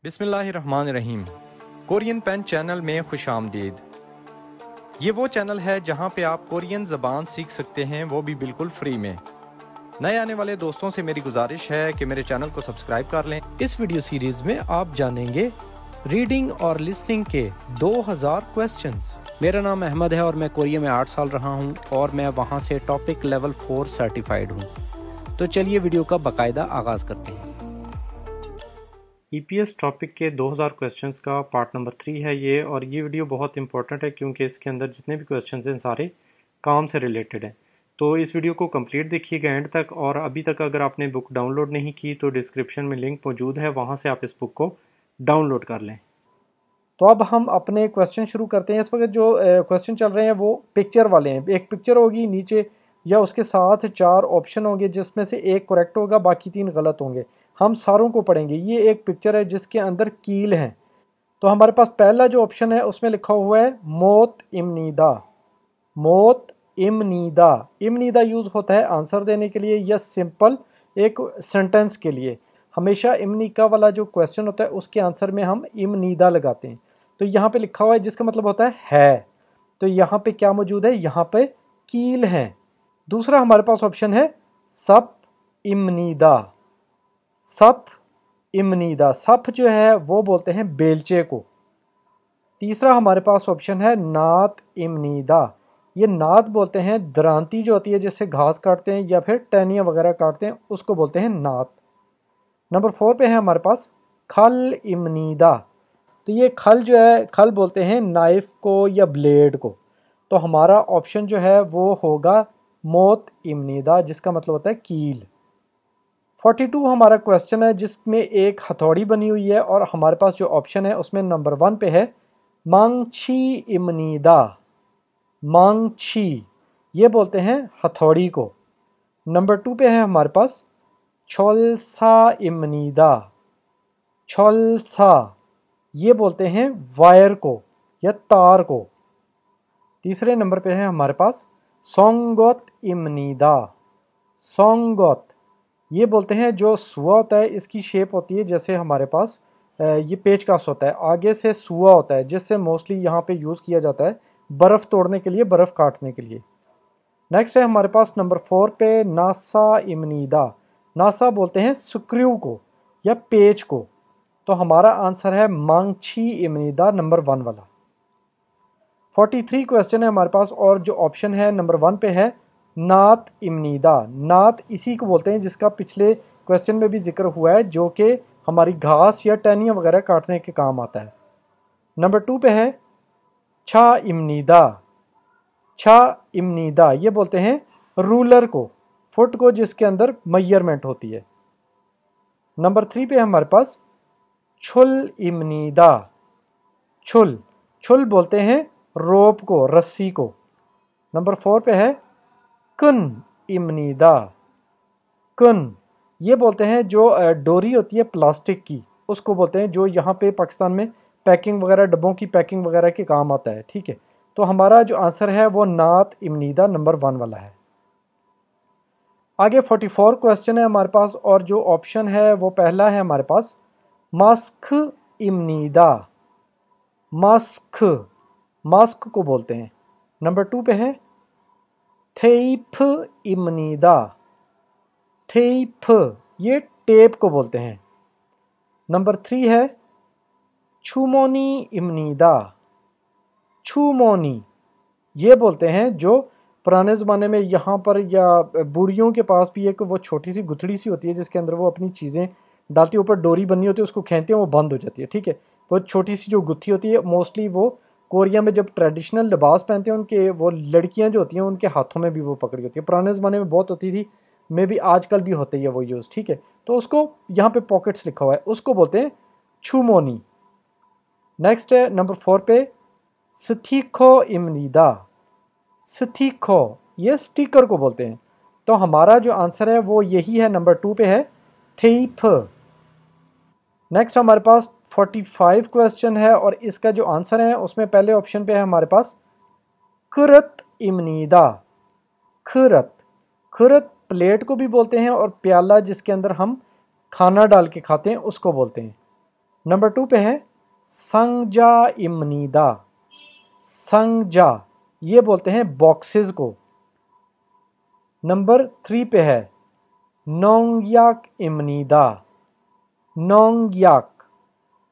बिस्मिल्लाहिर्रहमानिर्रहीम। Korean pen channel में खुश आमदीद। ये वो चैनल है जहाँ पे आप कोरियन ज़बान सीख सकते हैं, वो भी बिल्कुल फ्री में। नए आने वाले दोस्तों से मेरी गुजारिश है कि मेरे चैनल को सब्सक्राइब कर लें। इस वीडियो सीरीज में आप जानेंगे रीडिंग और लिसनिंग के 2000 क्वेश्चंस। मेरा नाम अहमद है और मैं कोरिया में 8 साल रहा हूँ और मैं वहाँ से टॉपिक लेवल 4 सर्टिफाइड हूँ। तो चलिए वीडियो का बाकायदा आगाज़ करते हैं। ईपीएस टॉपिक के 2000 क्वेश्चंस का पार्ट नंबर 3 है ये, और ये वीडियो बहुत इंपॉर्टेंट है क्योंकि इसके अंदर जितने भी क्वेश्चंस हैं सारे काम से रिलेटेड हैं। तो इस वीडियो को कंप्लीट देखिएगा एंड तक, और अभी तक अगर आपने बुक डाउनलोड नहीं की तो डिस्क्रिप्शन में लिंक मौजूद है, वहाँ से आप इस बुक को डाउनलोड कर लें। तो अब हम अपने क्वेश्चन शुरू करते हैं। इस वक्त जो क्वेश्चन चल रहे हैं वो पिक्चर वाले हैं। एक पिक्चर होगी नीचे या उसके साथ 4 ऑप्शन होंगे जिसमें से एक करेक्ट होगा, बाकी 3 गलत होंगे। हम सारों को पढ़ेंगे। ये एक पिक्चर है जिसके अंदर कील है। तो हमारे पास पहला जो ऑप्शन है उसमें लिखा हुआ है मौत इमनीदा। मौत इमनीदा। इमनीदा यूज़ होता है आंसर देने के लिए या सिंपल एक सेंटेंस के लिए। हमेशा इमनीका वाला जो क्वेश्चन होता है उसके आंसर में हम इमनीदा लगाते हैं। तो यहाँ पे लिखा हुआ है जिसका मतलब होता है। तो यहाँ पे क्या मौजूद है? यहाँ पे कील है। दूसरा हमारे पास ऑप्शन है सप इमनीदा। सप इमनीदा। सप जो है वो बोलते हैं बेलचे को। तीसरा हमारे पास ऑप्शन है नात इमनीदा। ये नात बोलते हैं दरांती जो होती है जिससे घास काटते हैं या फिर टहनियाँ वगैरह काटते हैं, उसको बोलते हैं नात। नंबर 4 पे है हमारे पास खल इमनीदा। तो ये खल जो है, खल बोलते हैं नाइफ को या ब्लेड को। तो हमारा ऑप्शन जो है वो होगा मौत इमनीदा, जिसका मतलब होता है कील। 42 हमारा क्वेश्चन है जिसमें एक हथौड़ी बनी हुई है और हमारे पास जो ऑप्शन है उसमें नंबर 1 पे है मांगछी इमनीदा। मांगछी ये बोलते हैं हथौड़ी को। नंबर 2 पे है हमारे पास छोलसा इमनीदा। छोलसा ये बोलते हैं वायर को या तार को। तीसरे नंबर पे है हमारे पास सोंगोत इमनीदा। सोंगोत ये बोलते हैं जो सुआ होता है, इसकी शेप होती है जैसे हमारे पास ये पेचकस होता है, आगे से सुआ होता है जिससे मोस्टली यहाँ पे यूज़ किया जाता है बर्फ़ तोड़ने के लिए, बर्फ़ काटने के लिए। नेक्स्ट है हमारे पास नंबर 4 पे नासा इमनीदा। नासा बोलते हैं स्क्रू को या पेच को। तो हमारा आंसर है मांगछी इमनीदा, नंबर 1 वाला। 43 क्वेश्चन है हमारे पास और जो ऑप्शन है नंबर 1 पे है नात इमनीदा। नात इसी को बोलते हैं जिसका पिछले क्वेश्चन में भी जिक्र हुआ है, जो कि हमारी घास या टहनियाँ वगैरह काटने के काम आता है। नंबर 2 पे है छा इमनीदा। छा इमनीदा ये बोलते हैं रूलर को, फुट को, जिसके अंदर मेजरमेंट होती है। नंबर 3 पे हमारे पास छुल इमनीदा। छुल छुल बोलते हैं रोप को, रस्सी को। नंबर 4 पे है कुन इमनीदा। कुन ये बोलते हैं जो डोरी होती है प्लास्टिक की, उसको बोलते हैं, जो यहाँ पे पाकिस्तान में पैकिंग वगैरह, डब्बों की पैकिंग वगैरह के काम आता है। ठीक है, तो हमारा जो आंसर है वो नात इमनीदा, नंबर 1 वाला है। आगे 44 क्वेश्चन है हमारे पास और जो ऑप्शन है वो पहला है हमारे पास मास्क इमनीदा। मास्क मास्क को बोलते हैं। नंबर 2 पे है टेप इमनीदा। टेप ये टेप को बोलते हैं। नंबर 3 है छुमोनी इमनीदा। छुमोनी ये बोलते हैं जो पुराने ज़माने में यहाँ पर या बूढ़ियों के पास भी एक वो छोटी सी गुथड़ी सी होती है जिसके अंदर वो अपनी चीज़ें डालती है, ऊपर डोरी बनी होती है, उसको खींचते हैं वो बंद हो जाती है। ठीक है, वो छोटी सी जो गुत्थी होती है, मोस्टली वो कोरिया में जब ट्रेडिशनल लिबास पहनते हैं उनके, वो लड़कियां जो होती हैं उनके हाथों में भी वो पकड़ी होती है। पुराने ज़माने में बहुत होती थी, मे भी आजकल भी होती है वो यूज़। ठीक है, तो उसको यहाँ पे पॉकेट्स लिखा हुआ है, उसको बोलते हैं छुमोनी। नेक्स्ट है नंबर 4 पे स्टिको इमनीदा। स्टिको ये स्टिकर को बोलते हैं। तो हमारा जो आंसर है वो यही है, नंबर 2 पे है टेप। नेक्स्ट हमारे पास 45 क्वेश्चन है और इसका जो आंसर है उसमें पहले ऑप्शन पे है हमारे पास खुरत इमनीदा। खुरत खुरत प्लेट को भी बोलते हैं और प्याला जिसके अंदर हम खाना डाल के खाते हैं उसको बोलते हैं। नंबर 2 पे है संगजा इमनीदा। संगजा ये बोलते हैं बॉक्सेस को। नंबर 3 पे है नोंगयाक इमनीदा। नोंगयाक,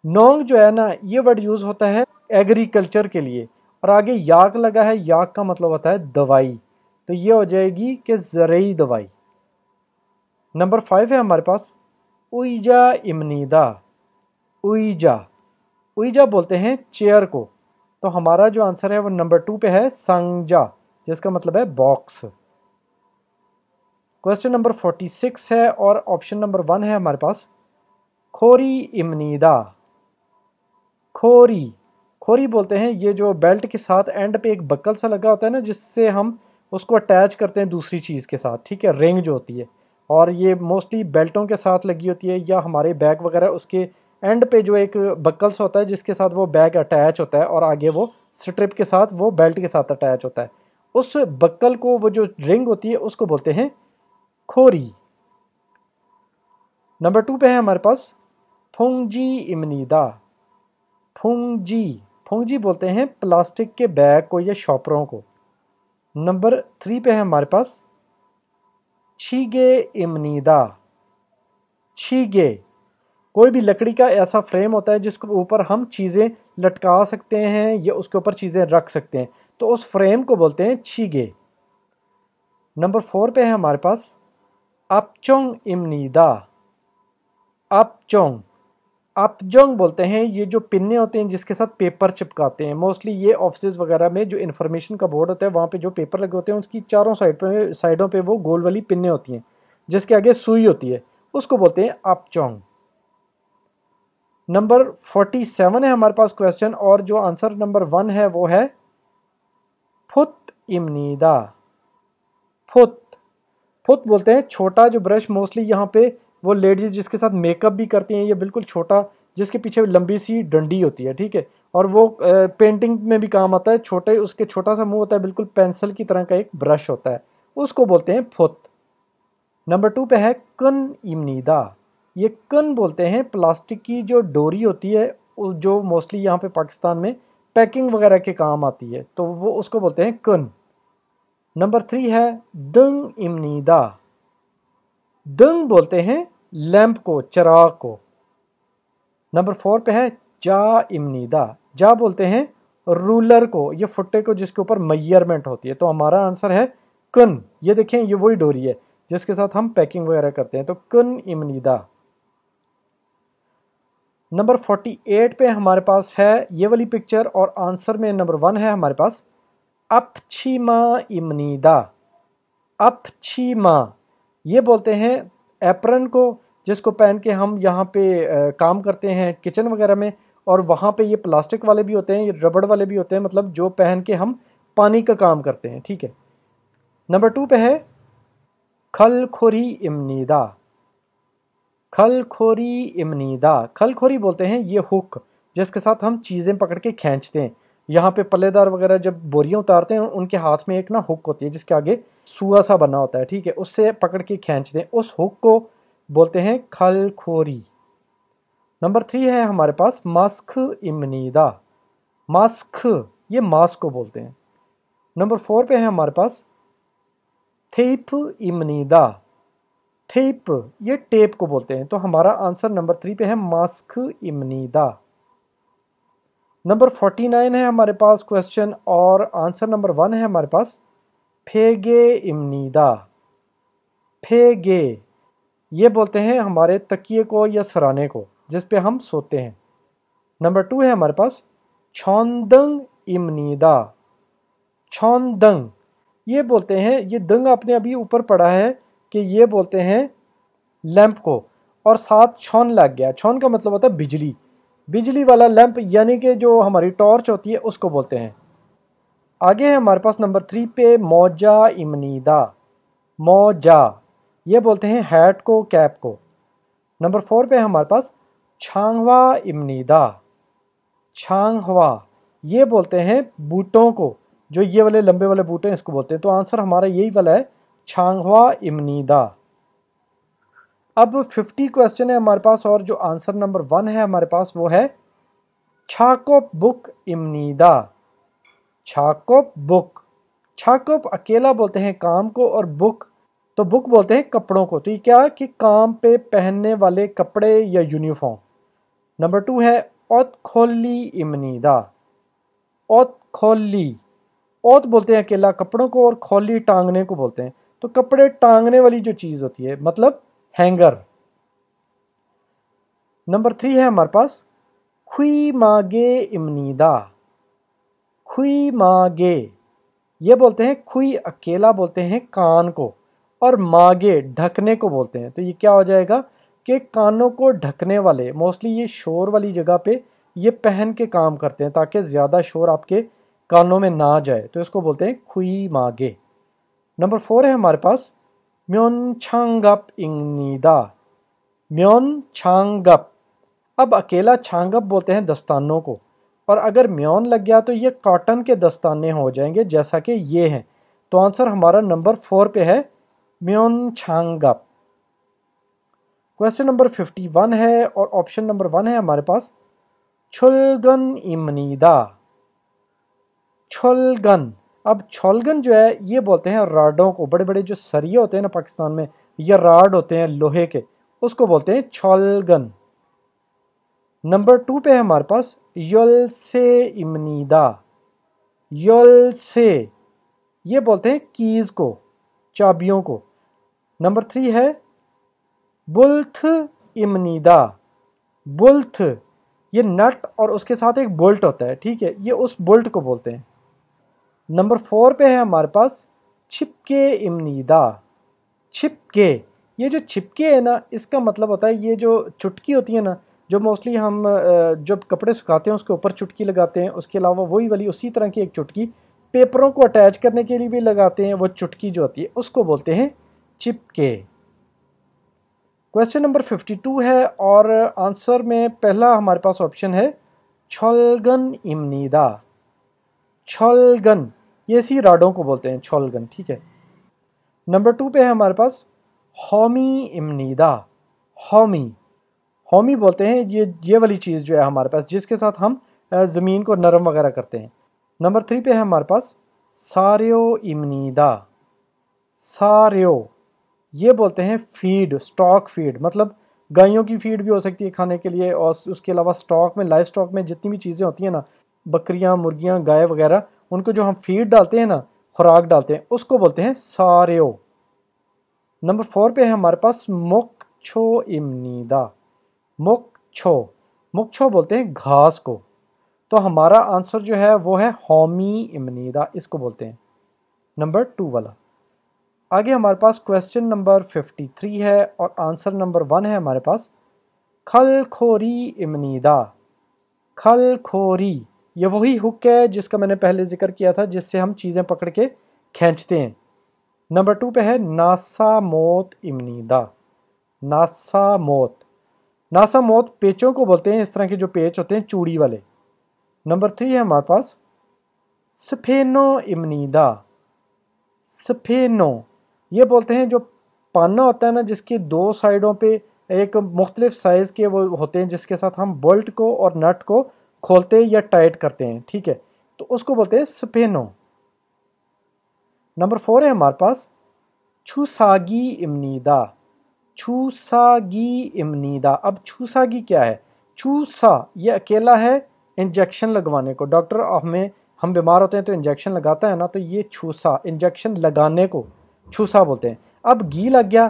नोंग जो है ना ये वर्ड यूज होता है एग्रीकल्चर के लिए, और आगे याक लगा है, याक का मतलब होता है दवाई, तो ये हो जाएगी कि ज़रूरी दवाई। नंबर 5 है हमारे पास उइजा इमनीदा। उइजा, उइजा बोलते हैं चेयर को, तो हमारा जो आंसर है वो नंबर 2 पे है संगजा, जिसका मतलब है बॉक्स। क्वेश्चन नंबर 46 है और ऑप्शन नंबर 1 है हमारे पास खोरी इमनीदा। खोरी, खोरी बोलते हैं ये जो बेल्ट के साथ एंड पे एक बक्कल सा लगा होता है ना, जिससे हम उसको अटैच करते हैं दूसरी चीज़ के साथ, ठीक है, रिंग जो होती है, और ये मोस्टली बेल्टों के साथ लगी होती है, या हमारे बैग वगैरह उसके एंड पे जो एक बक्कल सा होता है जिसके साथ वो बैग अटैच होता है, और आगे वो स्ट्रिप के साथ वो बेल्ट के साथ अटैच होता है, उस बक्कल को, वो जो रिंग होती है उसको बोलते हैं खोरी। नंबर 2 पे है हमारे पास फुंगजी इमनीदा। फुंगजी, फुंगजी बोलते हैं प्लास्टिक के बैग को या शॉपरों को। नंबर 3 पे है हमारे पास छीगे इमनीदा। छीगे, कोई भी लकड़ी का ऐसा फ्रेम होता है जिसके ऊपर हम चीज़ें लटका सकते हैं या उसके ऊपर चीज़ें रख सकते हैं, तो उस फ्रेम को बोलते हैं छीगे। नंबर 4 पे है हमारे पास अपचोंग इमनीदा। अपचोंग, अपजोंग बोलते हैं ये जो पिन्ने होते हैं जिसके साथ पेपर चिपकाते हैं, मोस्टली ये ऑफिस वगैरह में जो इन्फॉर्मेशन का बोर्ड होता है वहाँ पे जो पेपर लगे होते हैं उसकी चारों साइडों पे वो गोल वाली पिन्ने होती हैं जिसके आगे सुई होती है, उसको बोलते हैं अपचोंग। नंबर 47 है हमारे पास क्वेश्चन, और जो आंसर नंबर 1 है वो है फुत इमनीदा। फुत, फुत बोलते हैं छोटा जो ब्रश, मोस्टली यहाँ पे वो लेडीज जिसके साथ मेकअप भी करती हैं, ये बिल्कुल छोटा जिसके पीछे लंबी सी डंडी होती है, ठीक है, और वो पेंटिंग में भी काम आता है, छोटे उसके छोटा सा मुंह होता है, बिल्कुल पेंसिल की तरह का एक ब्रश होता है, उसको बोलते हैं फुत। नंबर 2 पे है कन इमनीदा। ये कन बोलते हैं प्लास्टिक की जो डोरी होती है जो मोस्टली यहाँ पे पाकिस्तान में पैकिंग वगैरह के काम आती है, तो वो उसको बोलते हैं कन। नंबर 3 है दंग इमनीदा। दंग बोलते हैं लैंप को, चिराग को। नंबर 4 पे है जा इमनीदा। जा बोलते हैं रूलर को, ये फुट्टे को जिसके ऊपर मेजरमेंट होती है, तो हमारा आंसर है कन। ये देखें ये वही डोरी है जिसके साथ हम पैकिंग वगैरह करते हैं, तो कन इमनीदा। नंबर 48 पे हमारे पास है ये वाली पिक्चर, और आंसर में नंबर 1 है हमारे पास अपछीमा इमनीदा। अपछीमा, ये बोलते हैं एप्रन को जिसको पहन के हम यहाँ पे काम करते हैं किचन वगैरह में, और वहाँ पे ये प्लास्टिक वाले भी होते हैं, ये रबड़ वाले भी होते हैं, मतलब जो पहन के हम पानी का काम करते हैं, ठीक है। नंबर 2 पे है खलखोरी इमनीदा। खलखोरी इमनीदा, खलखोरी बोलते हैं ये हुक जिसके साथ हम चीज़ें पकड़ के खींचते हैं, यहाँ पे पल्लेदार वगैरह जब बोरियां उतारते हैं उनके हाथ में एक ना हुक होती है जिसके आगे सुआ सा बना होता है, ठीक है, उससे पकड़ के खींचते हैं, उस हुक को बोलते हैं खलखोरी। नंबर 3 है हमारे पास मास्क इमनीदा। मास्क, ये मास्क को बोलते हैं। नंबर 4 पे है हमारे पास थेप इमनीदा। थेप, ये टेप को बोलते हैं, तो हमारा आंसर नंबर 3 पे है मास्क इमनीदा। नंबर 49 है हमारे पास क्वेश्चन, और आंसर नंबर 1 है हमारे पास फेगे इमनीदा। फेगे, ये बोलते हैं हमारे तकिए को या सराने को जिस पे हम सोते हैं। नंबर 2 है हमारे पास छौंदंग इमनीदा। छौंदंग, ये बोलते हैं, ये दंग आपने अभी ऊपर पढ़ा है कि ये बोलते हैं लैंप को, और साथ छौन लग गया, छौन का मतलब होता है बिजली, बिजली वाला लैंप यानी कि जो हमारी टॉर्च होती है उसको बोलते हैं। आगे है हमारे पास नंबर 3 पे मौजा इमनीदा। मौजा, ये बोलते हैं हैट को, कैप को। नंबर 4 पे हमारे पास छांगवा इमनीदा। छांगवा, ये बोलते हैं बूटों को, जो ये वाले लंबे वाले बूटे हैं इसको बोलते हैं, तो आंसर हमारा यही वाला है छांगवा इमनीदा। अब 50 क्वेश्चन है हमारे पास और जो आंसर नंबर 1 है हमारे पास वो है छाकोप बुक इमनीदा। छाकोप बुक, छाकोप अकेला बोलते हैं काम को और बुक तो बुक बोलते हैं कपड़ों को। तो ये क्या कि काम पे पहनने वाले कपड़े या यूनिफॉर्म। नंबर 2 है ओत खोली इमनीदा। ओत खोली, ओत बोलते हैं अकेला कपड़ों को और खोली टांगने को बोलते हैं। तो कपड़े टांगने वाली जो चीज़ होती है मतलब हैंगर। नंबर 3 है हमारे पास खुई मागे इमनीदा। खुई मागे, ये बोलते हैं खुई अकेला बोलते हैं कान को और मागे ढकने को बोलते हैं। तो ये क्या हो जाएगा कि कानों को ढकने वाले, मोस्टली ये शोर वाली जगह पे ये पहन के काम करते हैं ताकि ज़्यादा शोर आपके कानों में ना जाए, तो इसको बोलते हैं खुई मागे। नंबर 4 है हमारे पास म्योन छांगप इंगनीदा। म्योन छांगप, अब अकेला छांगप बोलते हैं दस्तानों को और अगर म्योन लग गया तो ये कॉटन के दस्ताने हो जाएंगे जैसा कि ये हैं। तो आंसर हमारा नंबर 4 पे है म्योन छांगप। क्वेश्चन नंबर 51 है और ऑप्शन नंबर 1 है हमारे पास छुलगन इमनीदा। छुलगन, अब छोलगन जो है ये बोलते हैं राडों को, बड़े बड़े जो सरिये होते हैं ना पाकिस्तान में, ये राड होते हैं लोहे के, उसको बोलते हैं छोलगन। नंबर 2 पे है हमारे पास यल से इमनीदा। यल से, ये बोलते हैं कीज को, चाबियों को। नंबर 3 है बुल्थ इमनीदा। बुल्थ, ये नट और उसके साथ एक बोल्ट होता है, ठीक है, ये उस बोल्ट को बोलते हैं। नंबर 4 पे है हमारे पास छिपके इमनीदा। छिपके, ये जो छिपके है ना इसका मतलब होता है ये जो चुटकी होती है ना, जो मोस्टली हम जब कपड़े सुखाते हैं उसके ऊपर चुटकी लगाते हैं, उसके अलावा वही वाली उसी तरह की एक चुटकी पेपरों को अटैच करने के लिए भी लगाते हैं, वो चुटकी जो होती है उसको बोलते हैं चिपके। क्वेश्चन नंबर 52 है और आंसर में पहला हमारे पास ऑप्शन है छोलगन इमनीदा। छोलगन, ये इसी राडों को बोलते हैं छोलगन, ठीक है। नंबर 2 पे है हमारे पास हॉमी इमनीदा। हॉमी, हॉमी बोलते हैं ये वाली चीज़ जो है हमारे पास जिसके साथ हम ज़मीन को नरम वगैरह करते हैं। नंबर 3 पे है हमारे पास सारियो इमनीदा। सारियो, ये बोलते हैं फीड, स्टॉक फीड, मतलब गायों की फीड भी हो सकती है खाने के लिए और उसके अलावा स्टॉक में, लाइव स्टॉक में जितनी भी चीज़ें होती हैं ना, बकरियां, मुर्गियां, गाय वगैरह, उनको जो हम फीड डालते हैं ना, खुराक डालते हैं, उसको बोलते हैं सारियो। नंबर 4 पे है हमारे पास मोकछो इमनीदा। मोकछो, मोकछो बोलते हैं घास को। तो हमारा आंसर जो है वो है हॉमी इमनीदा, इसको बोलते हैं नंबर 2 वाला। आगे हमारे पास क्वेश्चन नंबर 53 है और आंसर नंबर 1 है हमारे पास खलखोरी इमनीदा। खलखोरी, ये वही हुक है जिसका मैंने पहले जिक्र किया था जिससे हम चीज़ें पकड़ के खींचते हैं। नंबर 2 पे है नासा मोत इमनीदा। नासा मोत, नासा मोत पेचों को बोलते हैं, इस तरह के जो पेच होते हैं चूड़ी वाले। नंबर 3 है हमारे पास सफेनो इमनीदा। सफेनो, ये बोलते हैं जो पाना होता है ना जिसकी 2 साइडों पे एक मुख्तलिफ साइज़ के वो होते हैं जिसके साथ हम बोल्ट को और नट को खोलते या टाइट करते हैं, ठीक है, तो उसको बोलते हैं सफेनो। नंबर 4 है हमारे पास छुसागी इमनीदा। छुसागी इमनीदा, अब छुसागी क्या है? छुसा, ये अकेला है इंजेक्शन लगवाने को, डॉक्टर हम बीमार होते हैं तो इंजेक्शन लगाता है ना, तो ये छुसा, इंजेक्शन लगाने को छुसा बोलते हैं। अब घी लग गया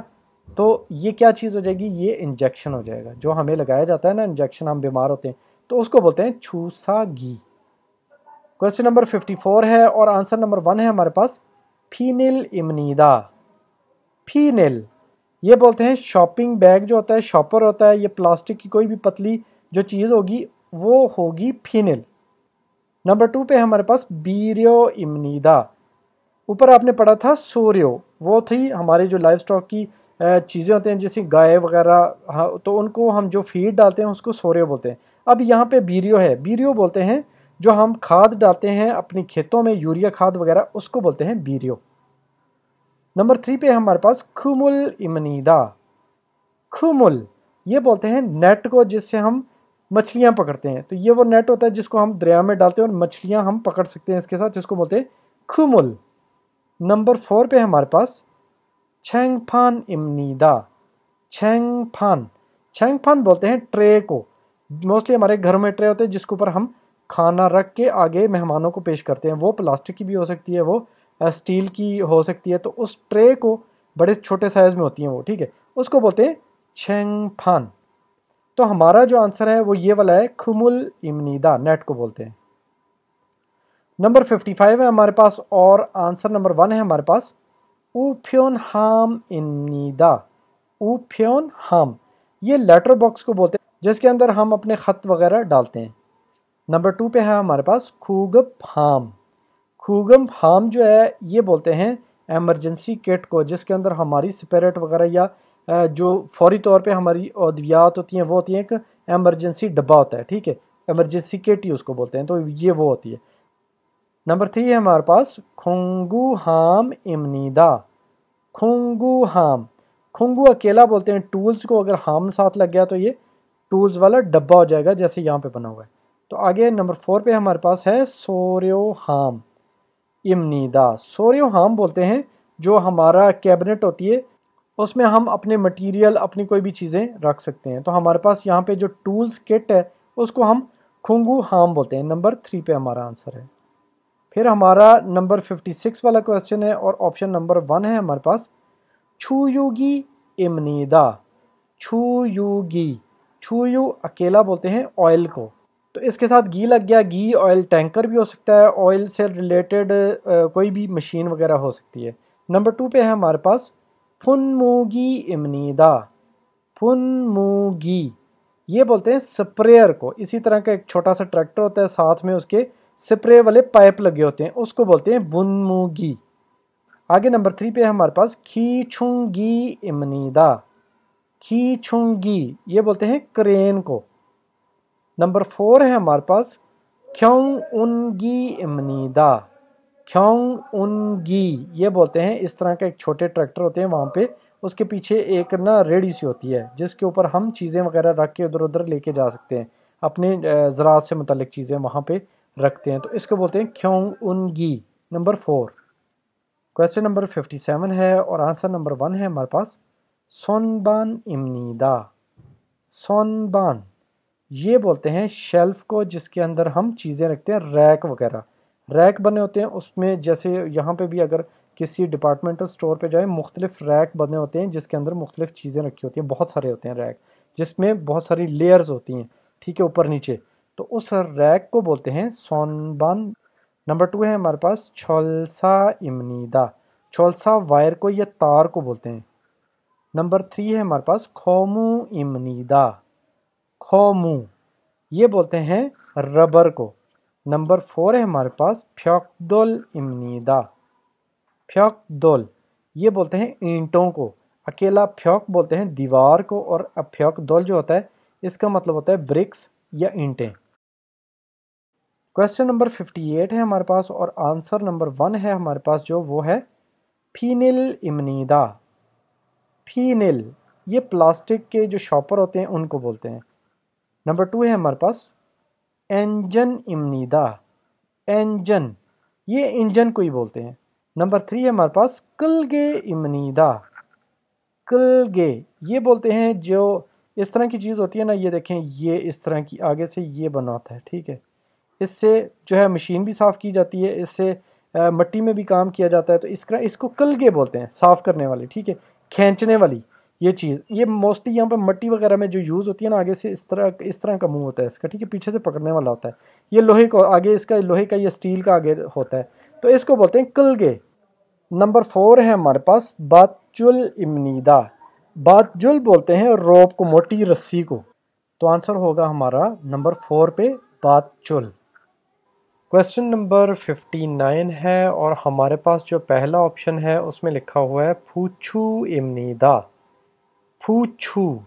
तो ये क्या चीज़ हो जाएगी? ये इंजेक्शन हो जाएगा, जो हमें लगाया जाता है ना इंजेक्शन, हम बीमार होते हैं तो उसको बोलते हैं छुसा घी। क्वेश्चन नंबर 54 है और आंसर नंबर 1 है हमारे पास फीनिल इमनीदा। फीनिल, ये बोलते हैं शॉपिंग बैग जो होता है, शॉपर होता है, ये प्लास्टिक की कोई भी पतली जो चीज़ होगी वो होगी फीनिल। नंबर 2 पे हमारे पास बीरियो इमनीदा। ऊपर आपने पढ़ा था सोरियो, वो थी हमारे जो लाइव स्टॉक की चीज़ें होते हैं जैसे गाय वगैरह, हाँ, तो उनको हम जो फीड डालते हैं उसको सोरियो बोलते हैं। अब यहाँ पे बीरियो है, बीरियो बोलते हैं जो हम खाद डालते हैं अपनी खेतों में, यूरिया खाद वगैरह, उसको बोलते हैं बीरियो। नंबर 3 पे हमारे पास खुमुल इमनीदा। खुमुल ये बोलते हैं नेट को जिससे हम मछलियां पकड़ते हैं। तो ये वो नेट होता है जिसको हम दरिया में डालते हैं और मछलियां हम पकड़ सकते हैं इसके साथ, जिसको बोलते हैं खुमुल। नंबर 4 पे हमारे पास छेंगफान इमनीदा। छेंगफान, छेंगफान बोलते हैं ट्रे को। मोस्टली हमारे घर में ट्रे होते हैं जिसके ऊपर हम खाना रख के आगे मेहमानों को पेश करते हैं। वो प्लास्टिक की भी हो सकती है, वो स्टील की हो सकती है। तो उस ट्रे को बड़े छोटे साइज में होती हैं वो, ठीक है, उसको बोलते हैं छेंगफान। तो हमारा जो आंसर है वो ये वाला है, खुमुल इमनीदा, नेट को बोलते हैं। नंबर 55 है हमारे पास और आंसर नंबर 1 है हमारे पास, ऊफ्योन हाम इमनीदा। ऊफ्योन हाम ये लेटर बॉक्स को बोलते हैं जिसके अंदर हम अपने ख़त वगैरह डालते हैं। नंबर 2 पे है हमारे पास खूगब हाम। खूगम हाम जो है ये बोलते हैं एमरजेंसी किट को, जिसके अंदर हमारी स्पिरिट वगैरह या जो फौरी तौर पे हमारी अद्वियात होती हैं वो होती हैं, एक एमरजेंसी डब्बा होता है, ठीक है, एमरजेंसी किट ही उसको बोलते हैं। तो ये वो होती है। नंबर 3 है हमारे पास खुंगू हाम इमनीदा। खुंगू हाम, खुंगू अकेला बोलते हैं टूल्स को, अगर हाम साथ लग गया तो ये टूल्स वाला डब्बा हो जाएगा जैसे यहाँ पे बना हुआ है। तो आगे नंबर 4 पे हमारे पास है सोर्यो हाम इमनीदा। सोर्यो हाम बोलते हैं जो हमारा कैबिनेट होती है उसमें हम अपने मटेरियल अपनी कोई भी चीज़ें रख सकते हैं। तो हमारे पास यहाँ पे जो टूल्स किट है उसको हम खुंगू हाम बोलते हैं। नंबर 3 पे हमारा आंसर है। फिर हमारा नंबर 56 वाला क्वेश्चन है और ऑप्शन नंबर 1 है हमारे पास, छूयुगी इमनीदा। छूयुगी, छूयू अकेला बोलते हैं ऑयल को, तो इसके साथ घी लग गया। घी ऑयल टैंकर भी हो सकता है, ऑयल से रिलेटेड कोई भी मशीन वगैरह हो सकती है। नंबर 2 पे है हमारे पास फुनमुगी इमनीदा। फुनमुगी ये बोलते हैं स्प्रेयर को। इसी तरह का एक छोटा सा ट्रैक्टर होता है, साथ में उसके स्प्रे वाले पाइप लगे होते हैं, उसको बोलते हैं बुनमुगी। आगे नंबर 3 पे है हमारे पास खीछुंगी इमनीदा। खीछुंगी ये बोलते हैं क्रेन को। नंबर 4 है हमारे पास ख्योंग उनगी इमनीदा। ख्योंग उनगी ये बोलते हैं, इस तरह के एक छोटे ट्रैक्टर होते हैं, वहाँ पे उसके पीछे एक ना रेडी सी होती है जिसके ऊपर हम चीज़ें वगैरह रख के इधर उधर लेके जा सकते हैं, अपने ज़राअत से मुतल्लिक चीज़ें वहाँ पे रखते हैं। तो इसको बोलते हैं ख्योंग उनगी। नंबर 4। क्वेश्चन नंबर 57 है और आंसर नंबर 1 है हमारे पास, सोनबान इमनीदा। सोनबान ये बोलते हैं शेल्फ को जिसके अंदर हम चीज़ें रखते हैं, रैक वगैरह। रैक बने होते हैं उसमें, जैसे यहाँ पे भी अगर किसी डिपार्टमेंटल स्टोर पे जाए, मुख्तलिफ रैक बने होते हैं जिसके अंदर मुख्तलिफ चीज़ें रखी होती हैं। बहुत सारे होते हैं रैक जिसमें बहुत सारी लेयर्स होती हैं, ठीक है, ऊपर नीचे। तो उस रैक को बोलते हैं सोनबान। नंबर 2 है हमारे पास छोलसा इमनीदा। छोलसा वायर को या तार को बोलते हैं। नंबर 3 है हमारे पास खोमू इमनीदा। खोमू ये बोलते हैं रबर को। नंबर 4 है हमारे पास फ्योकदोल इमनीदा। फ्योकदोल ये बोलते हैं ईंटों को। अकेला फ्योक बोलते हैं दीवार को, और फ्योकदोल जो होता है इसका मतलब होता है ब्रिक्स या ईंटें। क्वेश्चन नंबर 58 है हमारे पास और आंसर नंबर 1 है हमारे पास जो वो है फीनिल इमनीदा। फीनिल ये प्लास्टिक के जो शॉपर होते हैं उनको बोलते हैं। नंबर 2 है हमारे पास इंजन इमनीदा। इंजन ये इंजन को ही बोलते हैं। नंबर 3 है हमारे पास कलगे इमनीदा। कलगे ये बोलते हैं जो इस तरह की चीज़ होती है ना, ये देखें, ये इस तरह की आगे से ये बना होता है, ठीक है, इससे जो है मशीन भी साफ़ की जाती है, इससे मट्टी में भी काम किया जाता है। तो इसको कलगे बोलते हैं, साफ़ करने वाली, ठीक है, खींचने वाली ये चीज़। ये मोस्टली यहाँ पर मट्टी वगैरह में जो यूज़ होती है ना, आगे से इस तरह का मुंह होता है इसका, ठीक है, पीछे से पकड़ने वाला होता है। ये लोहे को आगे, इसका लोहे का या स्टील का आगे होता है, तो इसको बोलते हैं कलगे। नंबर 4 है हमारे पास बातजुल इमनीदा। बातजुल बोलते हैं रोप को, मोटी रस्सी को। तो आंसर होगा हमारा नंबर 4 पे बातजुल। क्वेश्चन नंबर 59 है और हमारे पास जो पहला ऑप्शन है उसमें लिखा हुआ है फूछू इमनीदा। फूछू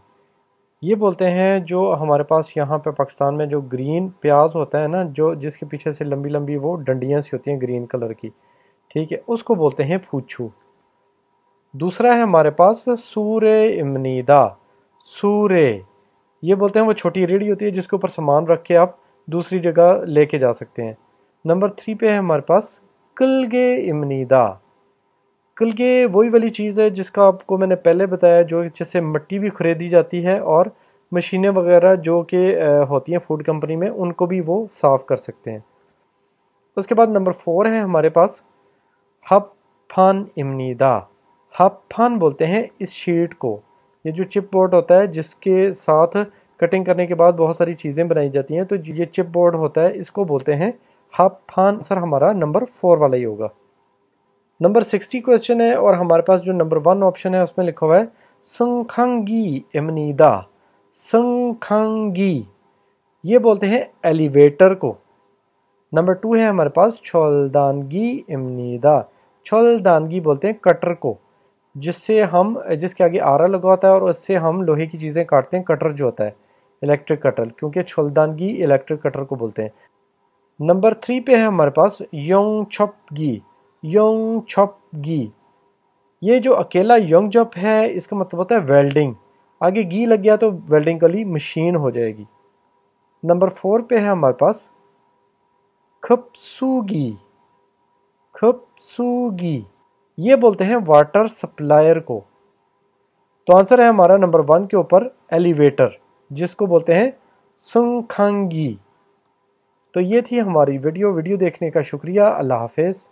ये बोलते हैं जो हमारे पास यहाँ पे पाकिस्तान में जो ग्रीन प्याज होता है ना, जो जिसके पीछे से लंबी लंबी वो डंडियाँ सी होती हैं ग्रीन कलर की, ठीक है, उसको बोलते हैं फूछू। दूसरा है हमारे पास सूरे इमनीदा। सूरे, ये बोलते हैं वो छोटी रेडी होती है जिसके ऊपर सामान रख के आप दूसरी जगह लेके जा सकते हैं। नंबर 3 पे है हमारे पास कलगे इमनीदा। कलगे वही वाली चीज़ है जिसका आपको मैंने पहले बताया, जो जिससे मिट्टी भी खरीदी जाती है और मशीनें वगैरह जो कि होती हैं फूड कंपनी में, उनको भी वो साफ़ कर सकते हैं। उसके बाद नंबर 4 है हमारे पास हफ्फान इमनीदा। हफ्फान बोलते हैं इस शीट को, ये जो चिप बोर्ड होता है जिसके साथ कटिंग करने के बाद बहुत सारी चीज़ें बनाई जाती हैं, तो ये चिप बोर्ड होता है, इसको बोलते हैं हफ्फान। सर हमारा नंबर 4 वाला ही होगा। नंबर 60 क्वेश्चन है और हमारे पास जो नंबर 1 ऑप्शन है उसमें लिखा हुआ है संखांगी इमनीदा। संखांगी, ये बोलते हैं एलिवेटर को। नंबर 2 है हमारे पास छोलदानगी इमनीदा। छोलदानगी बोलते हैं कटर को, जिसके आगे आरा लगा होता है और उससे हम लोहे की चीज़ें काटते हैं। कटर जो होता है इलेक्ट्रिक कटर, क्योंकि छोलदानगी इलेक्ट्रिक कटर को बोलते हैं। नंबर 3 पे है हमारे पास योंगछपगी। योंगछपगी, ये जो अकेला योंगजप है इसका मतलब होता है वेल्डिंग। आगे गी लग गया तो वेल्डिंग वाली मशीन हो जाएगी। नंबर 4 पे है हमारे पास खपसूगी। खपसूगी, ये बोलते हैं वाटर सप्लायर को। तो आंसर है हमारा नंबर 1 के ऊपर एलिवेटर, जिसको बोलते हैं संखांगी। तो ये थी हमारी वीडियो देखने का शुक्रिया। अल्लाह हाफिज़।